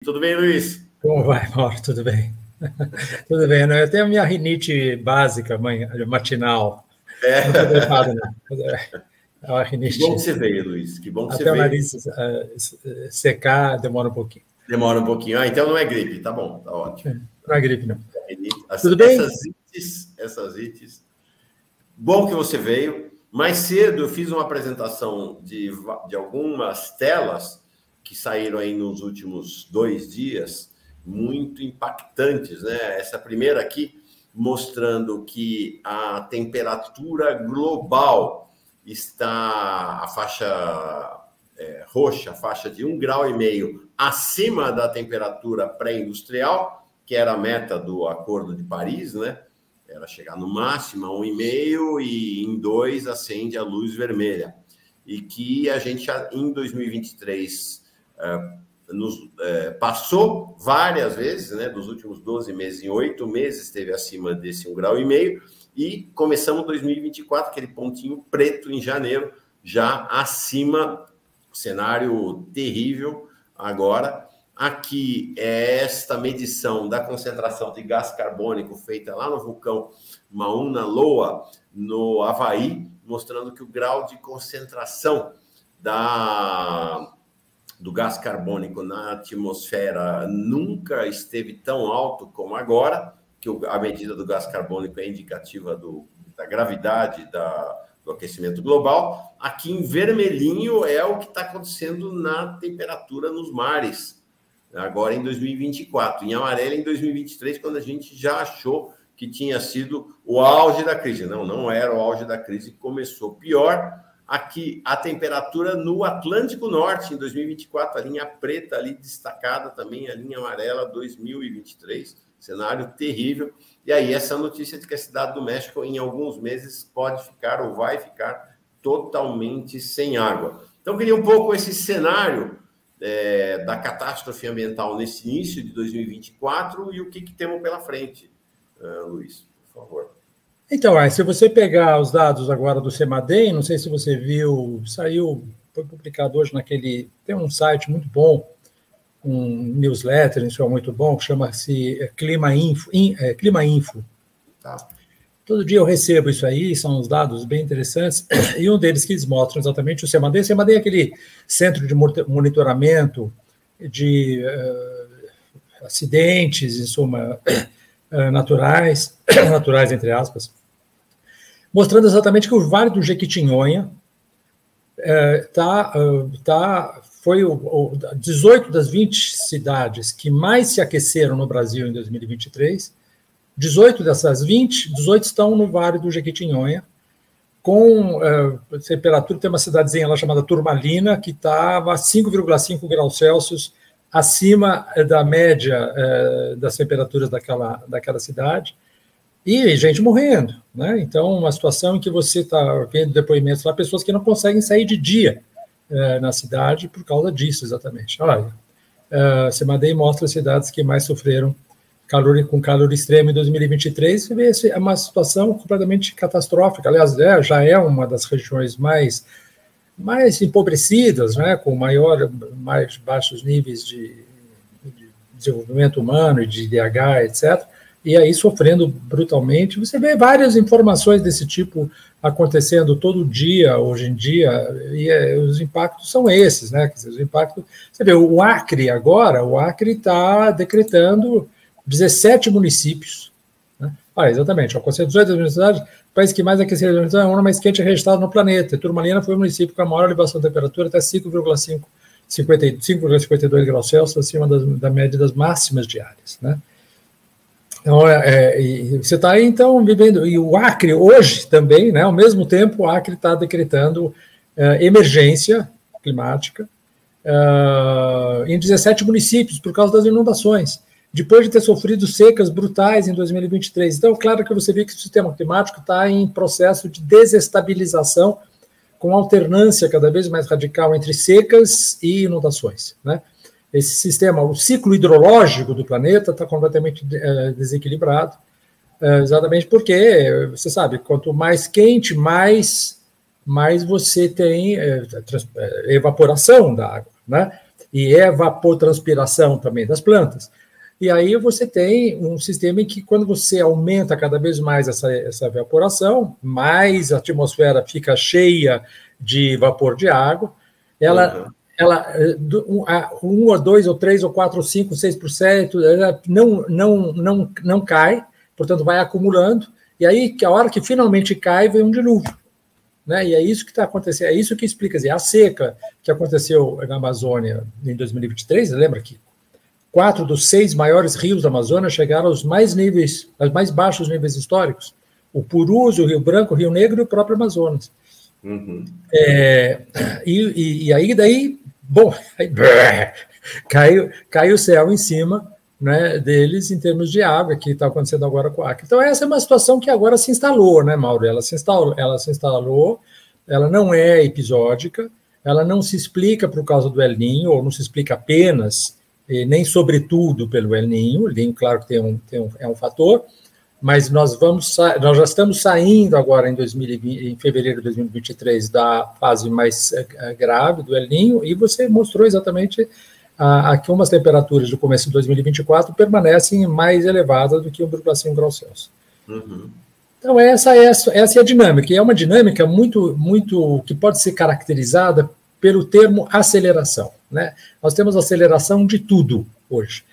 Tudo bem, Luiz? Como vai, Mauro? Tudo bem? Tudo bem, né? Eu tenho a minha rinite básica, matinal. Não estou gripado, não. É uma rinite. Que bom que você veio, Luiz. Que bom que Até você o veio. nariz secar demora um pouquinho. Demora um pouquinho. Então não é gripe, tá bom, tá ótimo. Não é gripe, não. Tudo bem? Essas ites. Bom que você veio. Mais cedo eu fiz uma apresentação de algumas telas que saíram aí nos últimos 2 dias, muito impactantes, né? Essa primeira aqui, mostrando que a temperatura global está, a faixa roxa, a faixa de 1,5 graus acima da temperatura pré-industrial, que era a meta do Acordo de Paris, né? Era chegar no máximo a 1,5 e em 2 acende a luz vermelha. E que a gente já, em 2023 passou várias vezes, né? Dos últimos 12 meses, em 8 meses esteve acima desse 1,5 graus e começamos 2024, aquele pontinho preto em janeiro, já acima, cenário terrível agora. Aqui é esta medição da concentração de gás carbônico feita lá no vulcão Mauna Loa, no Havaí, mostrando que o grau de concentração do gás carbônico na atmosfera nunca esteve tão alto como agora, que a medida do gás carbônico é indicativa da gravidade do aquecimento global. Aqui em vermelhinho é o que está acontecendo na temperatura nos mares, agora em 2024, em amarelo em 2023, quando a gente já achou que tinha sido o auge da crise. Não era o auge da crise, começou pior. Aqui a temperatura no Atlântico Norte em 2024, a linha preta ali destacada também, a linha amarela 2023, cenário terrível. E aí essa notícia de que a cidade do México em alguns meses pode ficar ou vai ficar totalmente sem água. Então queria um pouco esse cenário da catástrofe ambiental nesse início de 2024 e o que temos pela frente, Luiz, por favor. Então, se você pegar os dados agora do CEMADEM, não sei se você viu, foi publicado hoje tem um site muito bom, um newsletter, isso é muito bom, que chama-se Clima Info. Tá. Todo dia eu recebo isso aí, são os dados bem interessantes, e um deles que eles mostram exatamente o CEMADEM. O CEMADEM é aquele centro de monitoramento de acidentes, em suma, naturais entre aspas, mostrando exatamente que o Vale do Jequitinhonha foi 18 das 20 cidades que mais se aqueceram no Brasil em 2023. 18 dessas 20, 18 estão no Vale do Jequitinhonha, com temperatura. Tem uma cidadezinha lá chamada Turmalina, que estava a 5,5 graus Celsius acima da média das temperaturas daquela cidade, e gente morrendo, né? Então, uma situação em que você está vendo depoimentos lá, pessoas que não conseguem sair de dia na cidade por causa disso, exatamente. Olha, CEMADEM mostra as cidades que mais sofreram com calor extremo em 2023, é uma situação completamente catastrófica. Aliás, já é uma das regiões mais empobrecidas, né, com mais baixos níveis de desenvolvimento humano e de IDH, etc., e aí sofrendo brutalmente. Você vê várias informações desse tipo acontecendo todo dia, hoje em dia, e os impactos são esses, né? Quer dizer, os impactos. Você vê, o Acre está decretando 17 municípios. Né? Exatamente, com 18 universidades, o país que mais aqueceu é o ano mais quente registrado no planeta. Turmalina foi o município com a maior elevação da temperatura, até 5,52 graus Celsius, acima da média das máximas diárias. Né? Então, você está aí, então, vivendo. E o Acre, hoje também, né, ao mesmo tempo, o Acre está decretando emergência climática em 17 municípios por causa das inundações, depois de ter sofrido secas brutais em 2023. Então, claro que você vê que o sistema climático está em processo de desestabilização, com alternância cada vez mais radical entre secas e inundações. Né? Esse sistema, o ciclo hidrológico do planeta está completamente desequilibrado, exatamente porque, você sabe, quanto mais quente, mais você tem evaporação da água, né? e evapotranspiração também das plantas. E aí você tem um sistema em que, quando você aumenta cada vez mais essa evaporação, mais a atmosfera fica cheia de vapor de água, ela 1 ou 2 ou 3 ou 4 ou 5, 6%, ela não cai, portanto vai acumulando, e aí, a hora que finalmente cai, vem um dilúvio. Né? E é isso que está acontecendo, é isso que explica a seca que aconteceu na Amazônia em 2023, lembra que 4 dos 6 maiores rios da Amazônia chegaram aos mais baixos níveis históricos. O Purus, o Rio Branco, o Rio Negro e o próprio Amazonas. Uhum. E aí, daí, bom, aí, caiu o céu em cima, né, deles em termos de água, que está acontecendo agora com a Acre. Então, essa é uma situação que agora se instalou, né, Mauro? Ela se instalou, ela não é episódica, ela não se explica por causa do El Niño, ou não se explica apenas, nem sobretudo pelo El Niño. O El Niño, claro que é um fator, mas nós já estamos saindo agora em fevereiro de 2023 da fase mais grave do El Niño, e você mostrou exatamente que umas temperaturas do começo de 2024 permanecem mais elevadas do que 1,5 graus Celsius. Uhum. Então, essa é a dinâmica, e é uma dinâmica muito, muito que pode ser caracterizada pelo termo aceleração. Né? Nós temos aceleração de tudo hoje.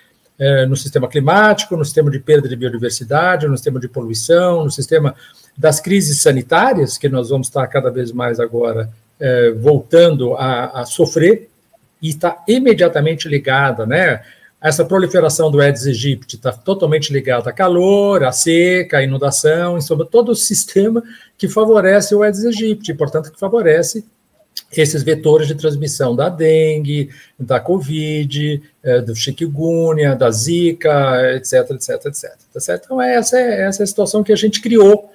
No sistema climático, no sistema de perda de biodiversidade, no sistema de poluição, no sistema das crises sanitárias, que nós vamos estar cada vez mais agora voltando a sofrer, e está imediatamente ligada, né? Essa proliferação do Aedes aegypti está totalmente ligada a calor, a seca, a inundação, e sobre todo o sistema que favorece o Aedes aegypti, portanto, que favorece esses vetores de transmissão da dengue, da Covid, do chikungunya, da zika, etc, etc, etc. Tá certo? Então, essa é a situação que a gente criou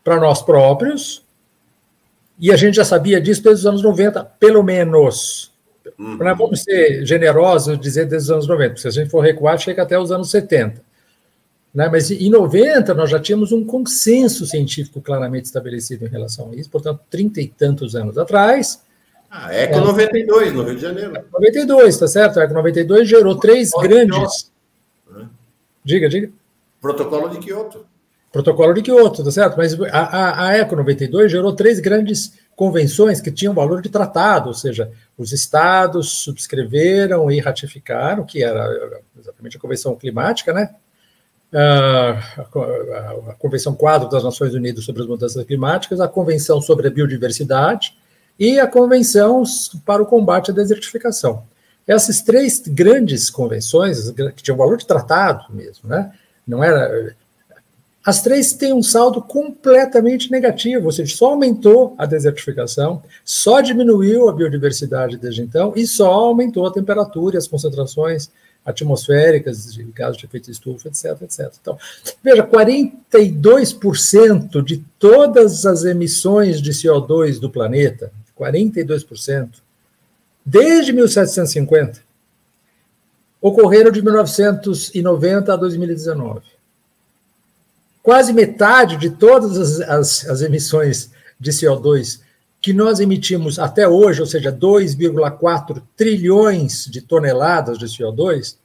para nós próprios, e a gente já sabia disso desde os anos 90, pelo menos. Não vamos ser generosos e dizer desde os anos 90, porque se a gente for recuar, chega até os anos 70. Né? Mas em 90 nós já tínhamos um consenso científico claramente estabelecido em relação a isso, portanto, 30 e tantos anos atrás. Eco 92, no Rio de Janeiro. 92, tá certo? A Eco 92 gerou 3 grandes... Diga. Protocolo de Quioto. Protocolo de Quioto, tá certo? Mas a Eco 92 gerou 3 grandes convenções que tinham valor de tratado, ou seja, os estados subscreveram e ratificaram, que era exatamente a Convenção Climática, né? A Convenção Quadro das Nações Unidas sobre as Mudanças Climáticas, a Convenção sobre a Biodiversidade e a Convenção para o Combate à Desertificação. Essas 3 grandes convenções, que tinham valor de tratado mesmo, né? Não era... As 3 têm um saldo completamente negativo, ou seja, só aumentou a desertificação, só diminuiu a biodiversidade desde então e só aumentou a temperatura e as concentrações atmosféricas de gases de efeito estufa, etc, etc. Então, veja, 42% de todas as emissões de CO2 do planeta, 42%, desde 1750, ocorreram de 1990 a 2019. Quase metade de todas as emissões de CO2 que nós emitimos até hoje, ou seja, 2,4 trilhões de toneladas de CO2,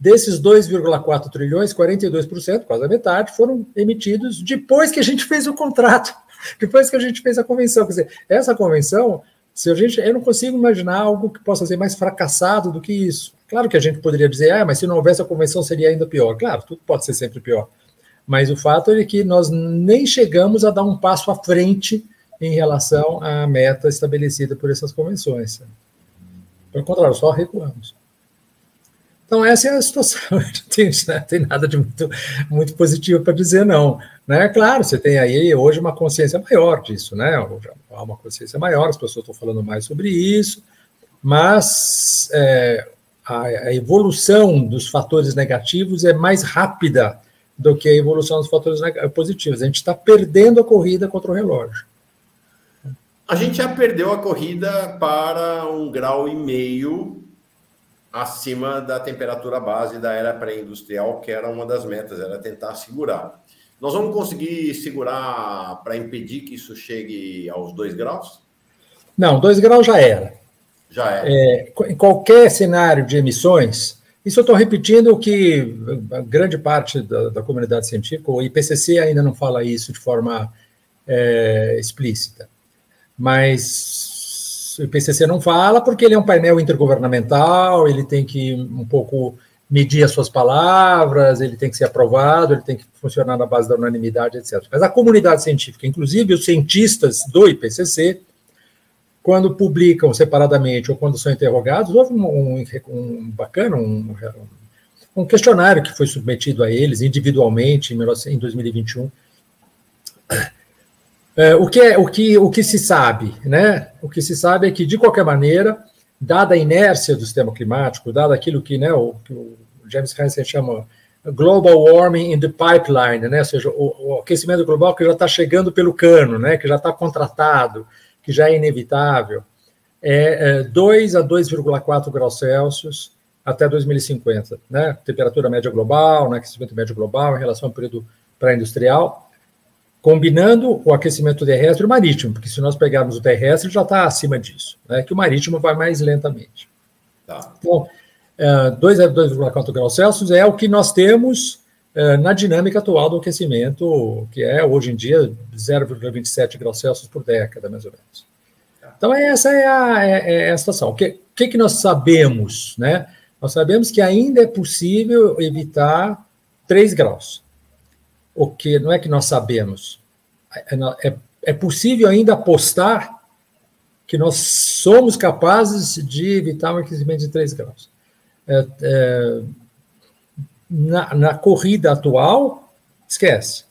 desses 2,4 trilhões, 42%, quase a metade, foram emitidos depois que a gente fez o contrato, depois que a gente fez a convenção. Quer dizer, essa convenção, eu não consigo imaginar algo que possa ser mais fracassado do que isso. Claro que a gente poderia dizer, mas se não houvesse a convenção seria ainda pior. Claro, tudo pode ser sempre pior. Mas o fato é que nós nem chegamos a dar um passo à frente em relação à meta estabelecida por essas convenções. Pelo contrário, só recuamos. Então, essa é a situação. Não tem nada de muito positivo para dizer, não. Né? Claro, você tem aí hoje uma consciência maior disso, né? Há uma consciência maior, as pessoas estão falando mais sobre isso, mas a evolução dos fatores negativos é mais rápida do que a evolução dos fatores positivos. A gente está perdendo a corrida contra o relógio. A gente já perdeu a corrida para 1,5 graus acima da temperatura base da era pré-industrial, que era uma das metas, era tentar segurar. Nós vamos conseguir segurar para impedir que isso chegue aos 2 graus? Não, 2 graus já era. Já é. Em qualquer cenário de emissões, isso eu estou repetindo o que a grande parte da comunidade científica, o IPCC ainda não fala isso de forma explícita, mas o IPCC não fala porque ele é um painel intergovernamental, ele tem que um pouco medir as suas palavras, ele tem que ser aprovado, ele tem que funcionar na base da unanimidade, etc. Mas a comunidade científica, inclusive os cientistas do IPCC, quando publicam separadamente ou quando são interrogados, houve um questionário que foi submetido a eles individualmente em 2021. O que se sabe, né? O que se sabe é que, de qualquer maneira, dada a inércia do sistema climático, dado aquilo que, né, o James Hansen chama global warming in the pipeline, né? Ou seja, o aquecimento global que já está chegando pelo cano, né? Que já está contratado, que já é inevitável, 2 a 2,4 graus Celsius até 2050, né? Temperatura média global, né? Aquecimento médio global em relação ao período pré-industrial, combinando o aquecimento terrestre e o marítimo, porque se nós pegarmos o terrestre, já está acima disso, né? Que o marítimo vai mais lentamente. Tá. Então, 2 a 2,4 graus Celsius é o que nós temos na dinâmica atual do aquecimento, que é, hoje em dia, 0,27 graus Celsius por década, mais ou menos. Então, essa é a situação. O que nós sabemos, né? Nós sabemos que ainda é possível evitar 3 graus. O que não é que nós sabemos. É possível ainda apostar que nós somos capazes de evitar um aquecimento de 3 graus. Na corrida atual, esquece.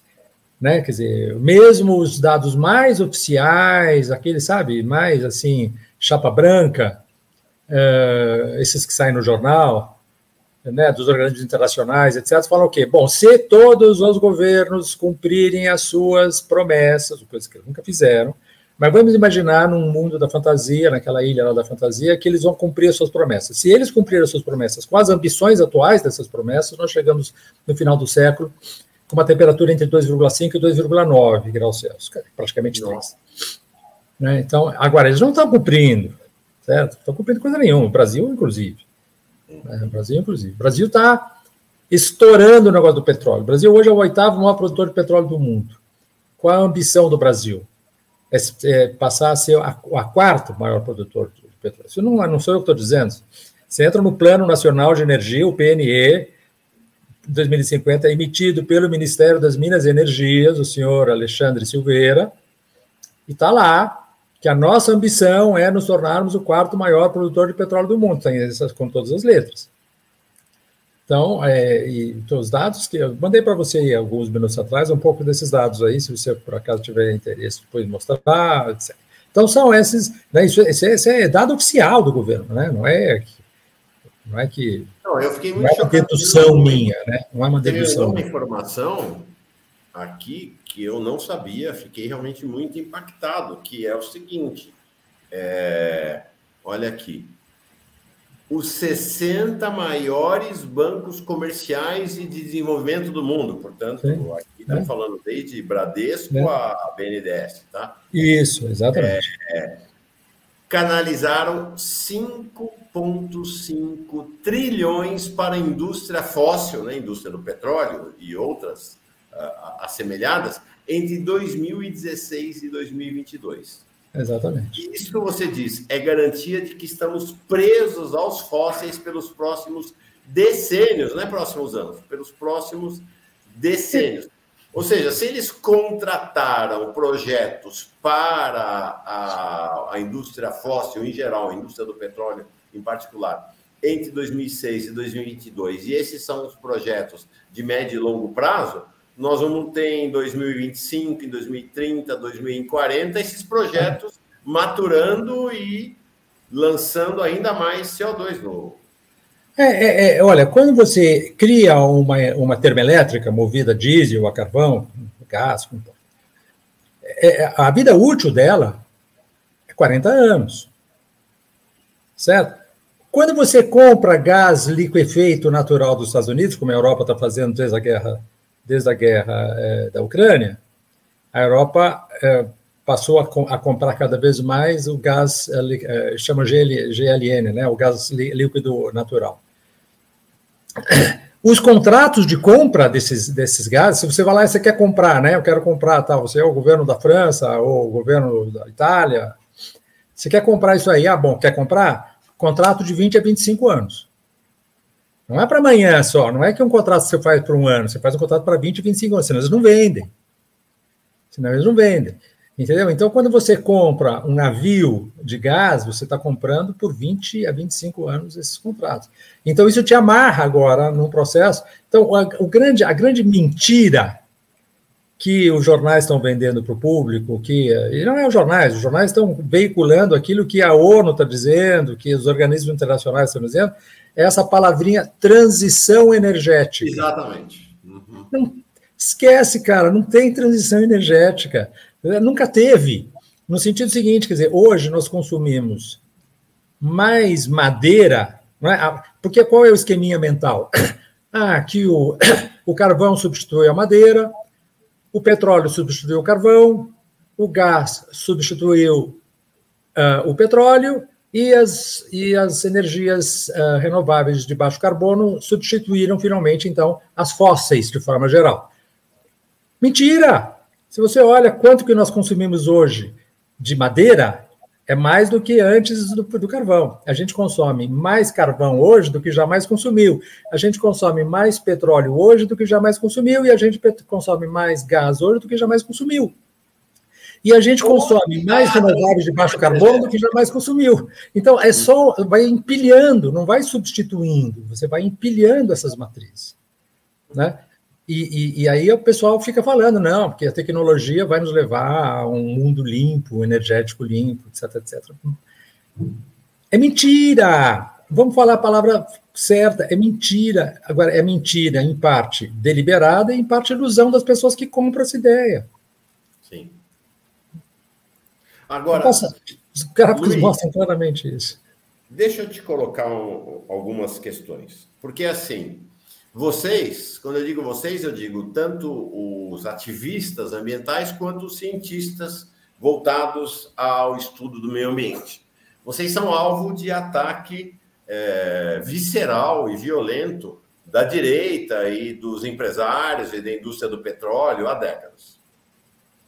Né? Quer dizer, mesmo os dados mais oficiais, aqueles, sabe, mais assim, chapa branca, esses que saem no jornal, né, dos organismos internacionais, etc., falam o quê? Bom, se todos os governos cumprirem as suas promessas, coisas que eles nunca fizeram, mas vamos imaginar num mundo da fantasia, naquela ilha lá da fantasia, que eles vão cumprir as suas promessas. Se eles cumprirem as suas promessas com as ambições atuais dessas promessas, nós chegamos no final do século com uma temperatura entre 2,5 e 2,9 graus Celsius, praticamente 3. Né? Então, agora, eles não estão cumprindo, certo? Não estão cumprindo coisa nenhuma, o Brasil, inclusive. O Brasil está estourando o negócio do petróleo. O Brasil hoje é o 8º maior produtor de petróleo do mundo. Qual a ambição do Brasil? É passar a ser a 4º maior produtor de petróleo. Isso não sou eu que estou dizendo. Você entra no Plano Nacional de Energia, o PNE, 2050, emitido pelo Ministério das Minas e Energias, o senhor Alexandre Silveira, e está lá que a nossa ambição é nos tornarmos o 4º maior produtor de petróleo do mundo, com todas as letras. Então, os dados que eu mandei para você aí, alguns minutos atrás, um pouco desses dados aí, se você por acaso tiver interesse depois de mostrar, etc. Então, são esses, né, isso é dado oficial do governo, né? Não é que não, eu fiquei muito não é uma dedução minha, né? Não é uma dedução. Tem uma informação aqui que eu não sabia, fiquei realmente muito impactado, que é o seguinte, olha aqui, os 60 maiores bancos comerciais e de desenvolvimento do mundo, portanto, sim, aqui estamos falando desde Bradesco a BNDES, tá? Isso, exatamente. Canalizaram 5,5 trilhões para a indústria fóssil, né, indústria do petróleo e outras assemelhadas, entre 2016 e 2022. Exatamente. E isso que você diz é garantia de que estamos presos aos fósseis pelos próximos decênios, não é próximos anos, pelos próximos decênios. Ou seja, se eles contrataram projetos para a indústria fóssil em geral, a indústria do petróleo em particular, entre 2006 e 2022, e esses são os projetos de médio e longo prazo, nós vamos ter em 2025, em 2030, 2040, esses projetos maturando e lançando ainda mais CO2 no... Olha, quando você cria uma termoelétrica movida a diesel, a carvão, gás, a vida útil dela é 40 anos, certo? Quando você compra gás liquefeito natural dos Estados Unidos, como a Europa está fazendo desde a guerra da Ucrânia, a Europa passou a comprar cada vez mais o gás, chama GLN, né, o gás líquido natural. Os contratos de compra desses gases, se você vai lá e você quer comprar, né, eu quero comprar, tá, você é o governo da França ou o governo da Itália, você quer comprar isso aí, bom, quer comprar? Contrato de 20 a 25 anos. Não é para amanhã só, não é que um contrato você faz por um ano, você faz um contrato para 20 a 25 anos, senão eles não vendem. Entendeu? Então, quando você compra um navio de gás, você está comprando por 20 a 25 anos esses contratos. Então, isso te amarra agora num processo. Então, a grande mentira que os jornais estão vendendo para o público, e não é os jornais estão veiculando aquilo que a ONU está dizendo, que os organismos internacionais estão dizendo, é essa palavrinha transição energética. Exatamente. Uhum. Não, esquece, cara, não tem transição energética. Nunca teve. No sentido seguinte, quer dizer, hoje nós consumimos mais madeira, não é? Porque qual é o esqueminha mental? Que o carvão substitui a madeira, o petróleo substituiu o carvão, o gás substituiu o petróleo e as energias renováveis de baixo carbono substituíram finalmente, então, as fósseis, de forma geral. Mentira! Se você olha quanto que nós consumimos hoje de madeira, é mais do que antes do carvão. A gente consome mais carvão hoje do que jamais consumiu. A gente consome mais petróleo hoje do que jamais consumiu. E a gente consome mais gás hoje do que jamais consumiu. E a gente consome mais renováveis de baixo carbono do que jamais consumiu. Então, vai empilhando, não vai substituindo. Você vai empilhando essas matrizes, né? E aí o pessoal fica falando, não, porque a tecnologia vai nos levar a um mundo limpo, energético limpo, etc, etc. É mentira! Vamos falar a palavra certa, é mentira. Agora, é mentira, em parte deliberada e em parte ilusão das pessoas que compram essa ideia. Sim. Agora, os gráficos mostram claramente isso. Deixa eu te colocar algumas questões. Porque, assim, vocês, quando eu digo vocês, eu digo tanto os ativistas ambientais quanto os cientistas voltados ao estudo do meio ambiente. Vocês são alvo de ataque visceral e violento da direita e dos empresários e da indústria do petróleo há décadas.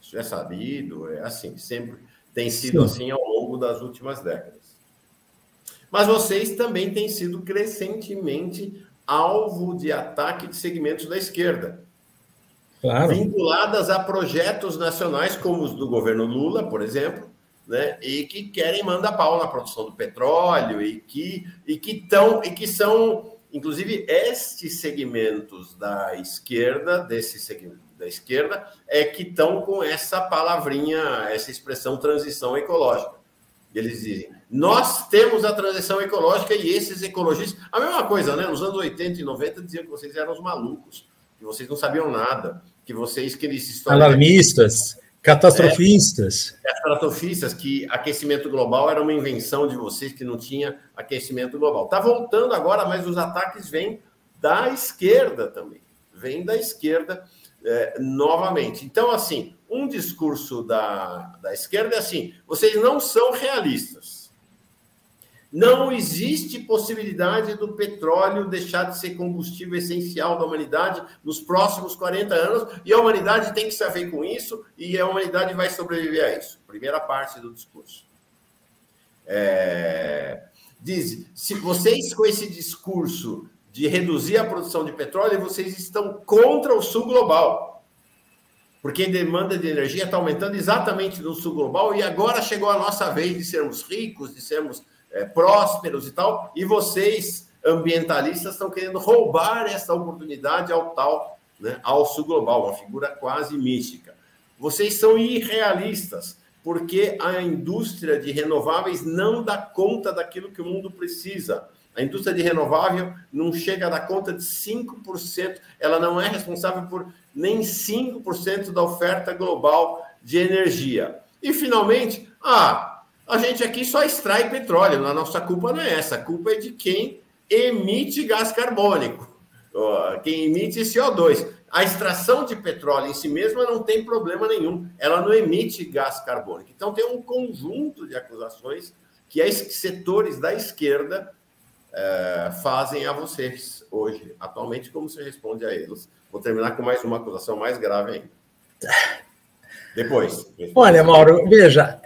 Isso é sabido, é assim, sempre tem sido assim ao longo das últimas décadas. Mas vocês também têm sido crescentemente alvo de ataque de segmentos da esquerda, claro, vinculadas a projetos nacionais como os do governo Lula, por exemplo, né, e que querem mandar pau na produção do petróleo e que são, inclusive, estes segmentos da esquerda, que estão com essa palavrinha, essa expressão transição ecológica. Eles dizem, nós temos a transição ecológica e esses ecologistas... A mesma coisa, né? Nos anos 80 e 90 diziam que vocês eram os malucos, que vocês não sabiam nada, que eles... Alarmistas, catastrofistas. Catastrofistas, que aquecimento global era uma invenção de vocês, que não tinha aquecimento global. Está voltando agora, mas os ataques vêm da esquerda também. Vêm da esquerda novamente. Então, assim, um discurso da esquerda é assim, vocês não são realistas. Não existe possibilidade do petróleo deixar de ser combustível essencial da humanidade nos próximos 40 anos, e a humanidade tem que se haver com isso, e a humanidade vai sobreviver a isso. Primeira parte do discurso. Diz, se vocês com esse discurso de reduzir a produção de petróleo, vocês estão contra o sul global. Porque a demanda de energia está aumentando exatamente no sul global, e agora chegou a nossa vez de sermos ricos, de sermos prósperos e tal, e vocês, ambientalistas, estão querendo roubar essa oportunidade ao sul global, uma figura quase mística. Vocês são irrealistas, porque a indústria de renováveis não dá conta daquilo que o mundo precisa. A indústria de renovável não chega a dar conta de 5%, ela não é responsável por nem 5% da oferta global de energia. E, finalmente, a gente aqui só extrai petróleo, a nossa culpa não é essa, a culpa é de quem emite gás carbônico. Quem emite CO2. A extração de petróleo em si mesma não tem problema nenhum. Ela não emite gás carbônico. Então, tem um conjunto de acusações que setores da esquerda fazem a vocês hoje. Atualmente, como você responde a eles? Vou terminar com mais uma acusação mais grave ainda. Depois. Olha, Mauro, veja...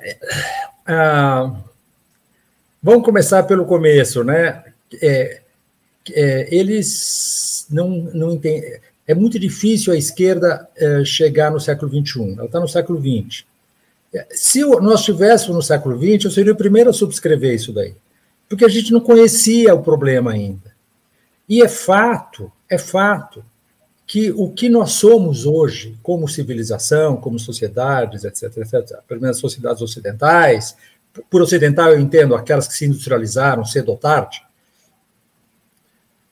vamos começar pelo começo, né? Eles não entendem... É muito difícil a esquerda chegar no século XXI. Ela está no século XX. Se nós estivéssemos no século XX, eu seria o primeiro a subscrever isso daí. Porque a gente não conhecia o problema ainda. E é fato que o que nós somos hoje, como civilização, como sociedades, etc., pelo menos sociedades ocidentais, por ocidental eu entendo aquelas que se industrializaram cedo ou tarde,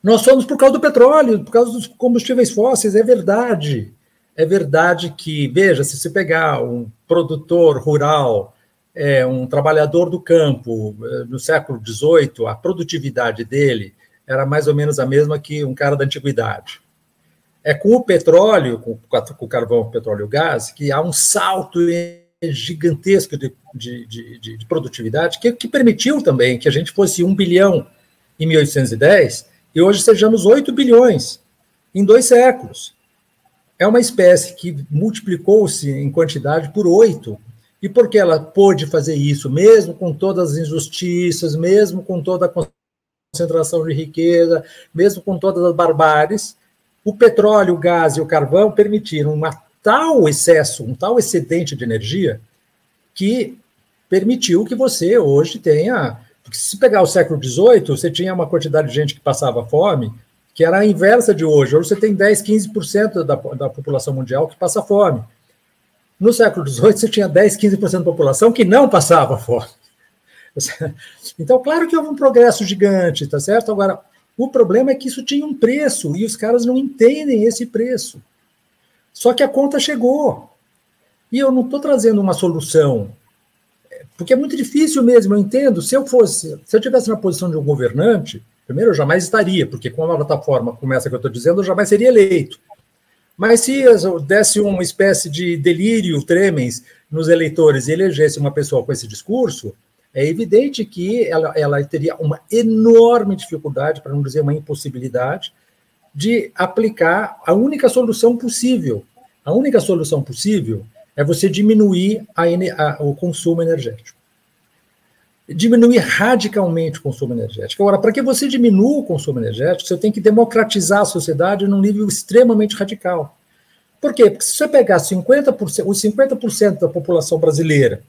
nós somos por causa do petróleo, por causa dos combustíveis fósseis, é verdade. É verdade que, veja, se você pegar um produtor rural, um trabalhador do campo, no século XVIII, a produtividade dele era mais ou menos a mesma que um cara da antiguidade. É com o petróleo, com o carvão, petróleo e o gás, que há um salto gigantesco de produtividade que permitiu também que a gente fosse 1 bilhão em 1810 e hoje sejamos 8 bilhões em 2 séculos. É uma espécie que multiplicou-se em quantidade por 8. E porque ela pôde fazer isso, mesmo com todas as injustiças, mesmo com toda a concentração de riqueza, mesmo com todas as barbáries, o petróleo, o gás e o carvão permitiram um tal excesso, um tal excedente de energia que permitiu que você hoje tenha... Porque se pegar o século XVIII, você tinha uma quantidade de gente que passava fome, que era a inversa de hoje. Hoje você tem 10, 15% da população mundial que passa fome. No século XVIII, você tinha 10, 15% da população que não passava fome. Então, claro que houve um progresso gigante, tá certo? Agora, o problema é que isso tinha um preço, e os caras não entendem esse preço. Só que a conta chegou. E eu não estou trazendo uma solução, porque é muito difícil mesmo, eu entendo. Se eu estivesse na posição de um governante, primeiro eu jamais estaria, porque com uma plataforma como essa que eu estou dizendo, eu jamais seria eleito. Mas se eu desse uma espécie de delírio tremens nos eleitores e elegesse uma pessoa com esse discurso, é evidente que ela teria uma enorme dificuldade, para não dizer uma impossibilidade, de aplicar a única solução possível. A única solução possível é você diminuir o consumo energético. Diminuir radicalmente o consumo energético. Agora, para que você diminua o consumo energético, você tem que democratizar a sociedade num nível extremamente radical. Por quê? Porque se você pegar os 50% da população brasileira,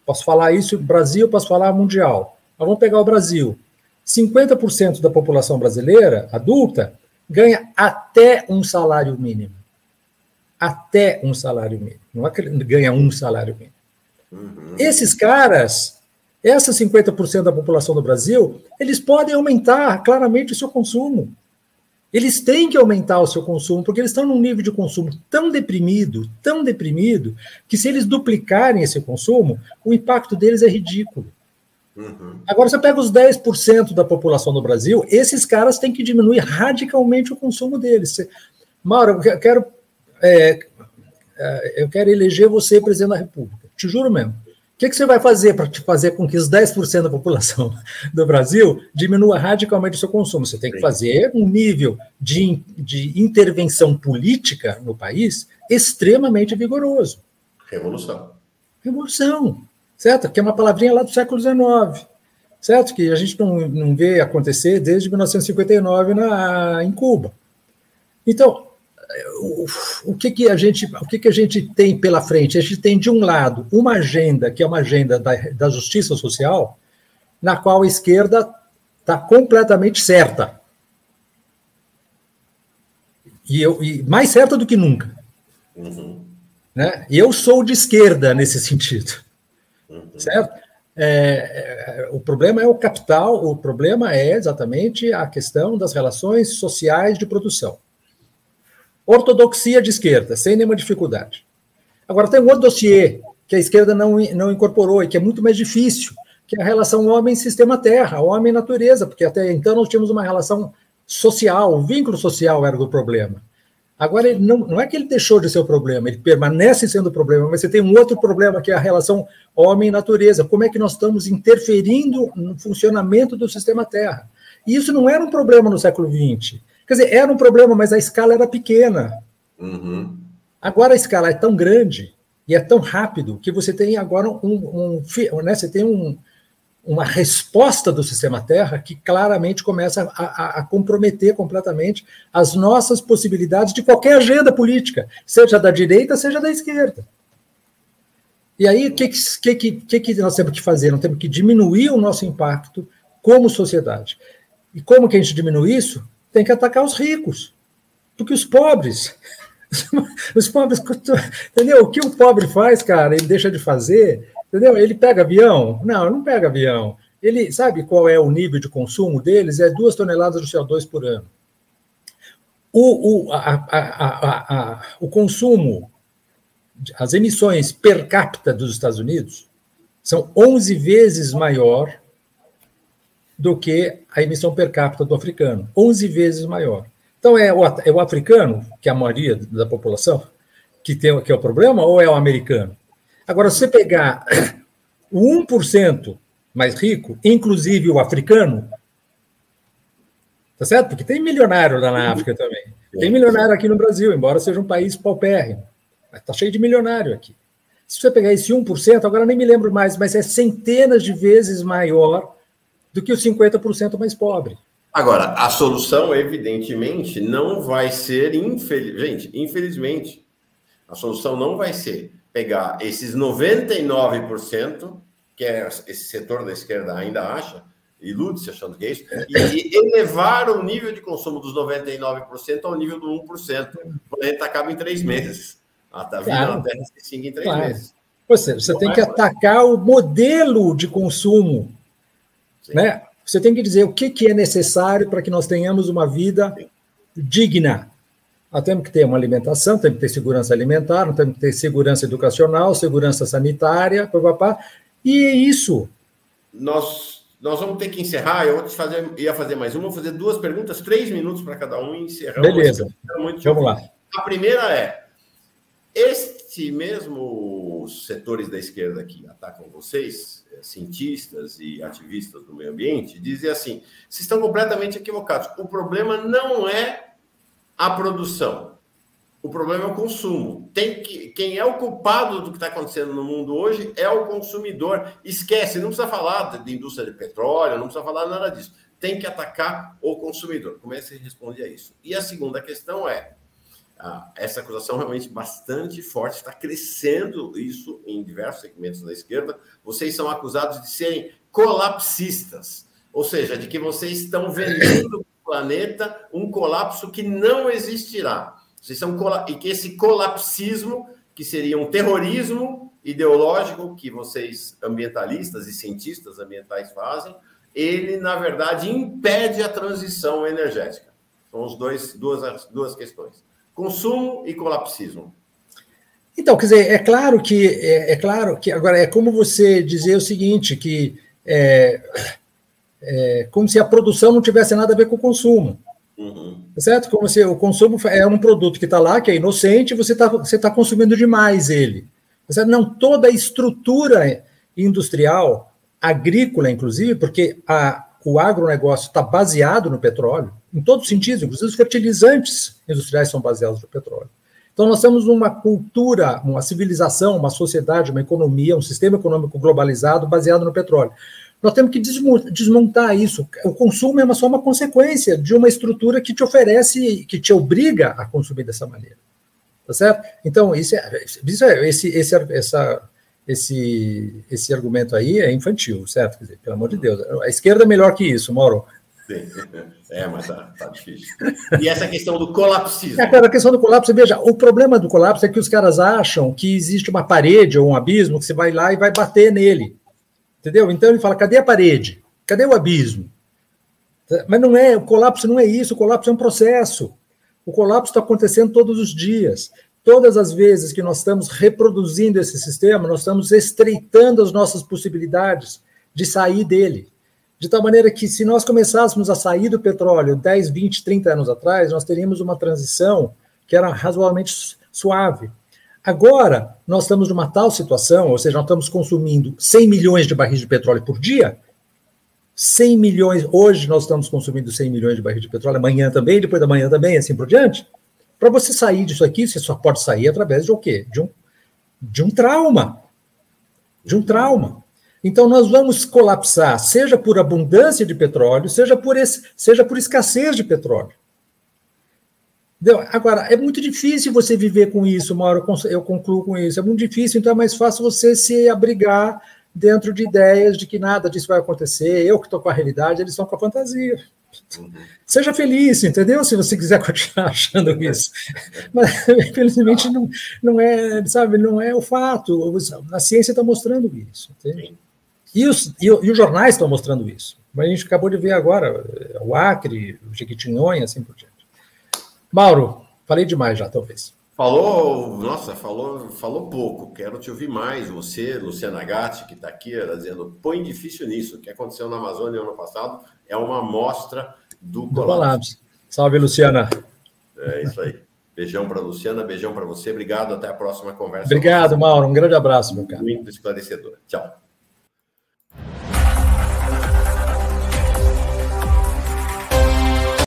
posso falar isso Brasil, posso falar mundial, mas vamos pegar o Brasil, 50% da população brasileira, adulta, ganha até um salário mínimo. Até um salário mínimo. Não é que ganha um salário mínimo. Uhum. Esses caras, essas 50% da população do Brasil, eles podem aumentar claramente o seu consumo. Eles têm que aumentar o seu consumo, porque eles estão num nível de consumo tão deprimido, que se eles duplicarem esse consumo, o impacto deles é ridículo. Uhum. Agora, você pega os 10% da população do Brasil, esses caras têm que diminuir radicalmente o consumo deles. Mauro, eu quero eleger você presidente da República. Te juro mesmo. O que você vai fazer para fazer com que os 10% da população do Brasil diminua radicalmente o seu consumo? Você tem que fazer um nível de intervenção política no país extremamente vigoroso. Revolução, certo? Que é uma palavrinha lá do século XIX, certo? Que a gente não vê acontecer desde 1959 em Cuba. Então, o que a gente tem pela frente? A gente tem, de um lado, uma agenda, que é uma agenda da justiça social, na qual a esquerda está completamente certa. E mais certa do que nunca. Uhum. Né? E eu sou de esquerda nesse sentido. Uhum. Certo? O problema é o capital, o problema é exatamente a questão das relações sociais de produção. Ortodoxia de esquerda, sem nenhuma dificuldade. Agora, tem um outro dossiê que a esquerda não incorporou e que é muito mais difícil, que é a relação homem-sistema-terra, homem-natureza, porque até então nós tínhamos uma relação social, o vínculo social era do problema. Agora, ele não é que ele deixou de ser o problema, ele permanece sendo o problema, mas você tem um outro problema, que é a relação homem-natureza. Como é que nós estamos interferindo no funcionamento do sistema Terra? E isso não era um problema no século XX. Quer dizer, era um problema, mas a escala era pequena. Uhum. Agora a escala é tão grande e é tão rápido que você tem agora você tem uma resposta do sistema Terra que claramente começa a comprometer completamente as nossas possibilidades de qualquer agenda política, seja da direita, seja da esquerda. E aí, o que nós temos que fazer? Nós temos que diminuir o nosso impacto como sociedade. E como que a gente diminui isso? Tem que atacar os ricos. Porque os pobres, entendeu? O que o pobre faz, cara, ele deixa de fazer, entendeu? Ele pega avião? Não, ele não pega avião. Ele sabe qual é o nível de consumo deles? É 2 toneladas de CO2 por ano. O consumo, as emissões per capita dos Estados Unidos são 11 vezes maior do que a emissão per capita do africano. 11 vezes maior. Então, é o africano, que é a maioria da população, que é o problema, ou é o americano? Agora, se você pegar o 1% mais rico, inclusive o africano, tá certo? Porque tem milionário lá na África também. Tem milionário aqui no Brasil, embora seja um país paupérrimo. Mas está cheio de milionário aqui. Se você pegar esse 1%, agora nem me lembro mais, mas é centenas de vezes maior do que os 50% mais pobre. Agora, a solução, evidentemente, não vai ser, infelizmente, a solução não vai ser pegar esses 99%, que é esse setor da esquerda ainda acha, ilude-se achando que é isso, e elevar o nível de consumo dos 99% ao nível do 1%. O planeta acaba em 3 meses. A vida na Terra se extingue em 3 meses. Você tem que atacar o modelo de consumo, né? Você tem que dizer o que é necessário para que nós tenhamos uma vida digna. Nós temos que ter uma alimentação, temos que ter segurança alimentar, nós temos que ter segurança educacional, segurança sanitária, papapá. E é isso. Nós vamos ter que encerrar. Eu ia fazer mais uma, vou fazer 2 perguntas, 3 minutos para cada um e encerramos. Beleza. Vamos lá. A primeira é: este mesmo setores da esquerda que atacam vocês, cientistas e ativistas do meio ambiente, dizem assim: vocês estão completamente equivocados. O problema não é a produção. O problema é o consumo. Quem é o culpado do que está acontecendo no mundo hoje é o consumidor. Esquece, não precisa falar de indústria de petróleo, não precisa falar nada disso. Tem que atacar o consumidor. Comece a responder a isso. E a segunda questão é: essa acusação realmente bastante forte, está crescendo isso em diversos segmentos da esquerda. Vocês são acusados de serem colapsistas, ou seja, de que vocês estão vendendo para o planeta um colapso que não existirá. E que esse colapsismo, que seria um terrorismo ideológico que vocês, ambientalistas e cientistas ambientais, fazem, ele, na verdade, impede a transição energética. São as duas questões: consumo e colapsismo. Então, quer dizer, é claro que agora é como você dizer o seguinte, que como se a produção não tivesse nada a ver com o consumo. Uhum. Certo? Como se o consumo é um produto que está lá, que é inocente, e você tá consumindo demais ele. Certo? Não, toda a estrutura industrial, agrícola, inclusive, porque o agronegócio está baseado no petróleo, em todos os sentidos, inclusive os fertilizantes industriais são baseados no petróleo. Então, nós temos uma cultura, uma civilização, uma sociedade, uma economia, um sistema econômico globalizado baseado no petróleo. Nós temos que desmontar isso. O consumo é só uma consequência de uma estrutura que te oferece, que te obriga a consumir dessa maneira. Tá certo? Então, esse argumento aí é infantil, certo? Quer dizer, pelo amor de Deus. A esquerda é melhor que isso, Mauro. Sim. Mas tá difícil. E essa questão do colapsismo? A questão do colapso, veja, o problema do colapso é que os caras acham que existe uma parede ou um abismo que você vai lá e vai bater nele. Entendeu? Então ele fala: cadê a parede? Cadê o abismo? Mas não é, o colapso não é isso, o colapso é um processo. O colapso está acontecendo todos os dias. Todas as vezes que nós estamos reproduzindo esse sistema, nós estamos estreitando as nossas possibilidades de sair dele. De tal maneira que, se nós começássemos a sair do petróleo 10, 20, 30 anos atrás, nós teríamos uma transição que era razoavelmente suave. Agora, nós estamos numa tal situação, ou seja, nós estamos consumindo 100 milhões de barris de petróleo por dia. 100 milhões, hoje nós estamos consumindo 100 milhões de barris de petróleo, amanhã também, depois da manhã também, assim por diante. Para você sair disso aqui, você só pode sair através de o quê? De um trauma. De um trauma. Então, nós vamos colapsar, seja por abundância de petróleo, seja por escassez de petróleo. Entendeu? Agora, é muito difícil você viver com isso, Mauro, eu concluo com isso. É muito difícil, então é mais fácil você se abrigar dentro de ideias de que nada disso vai acontecer. Eu que estou com a realidade, eles estão com a fantasia. Seja feliz, entendeu? Se você quiser continuar achando isso. Mas, infelizmente, não é, sabe, não é o fato. A ciência está mostrando isso. Entende? E os jornais estão mostrando isso. Mas a gente acabou de ver agora o Acre, o Jequitinhonha, assim por diante. Mauro, falei demais já, talvez. Falou pouco. Quero te ouvir mais. Você, Luciana Gatti, que está aqui, dizendo, põe difícil nisso. O que aconteceu na Amazônia ano passado é uma amostra do colapso. Salve, Luciana. É isso aí. Beijão para a Luciana, beijão para você. Obrigado, até a próxima conversa. Obrigado, Mauro. Um grande abraço, meu cara. Muito esclarecedora. Tchau.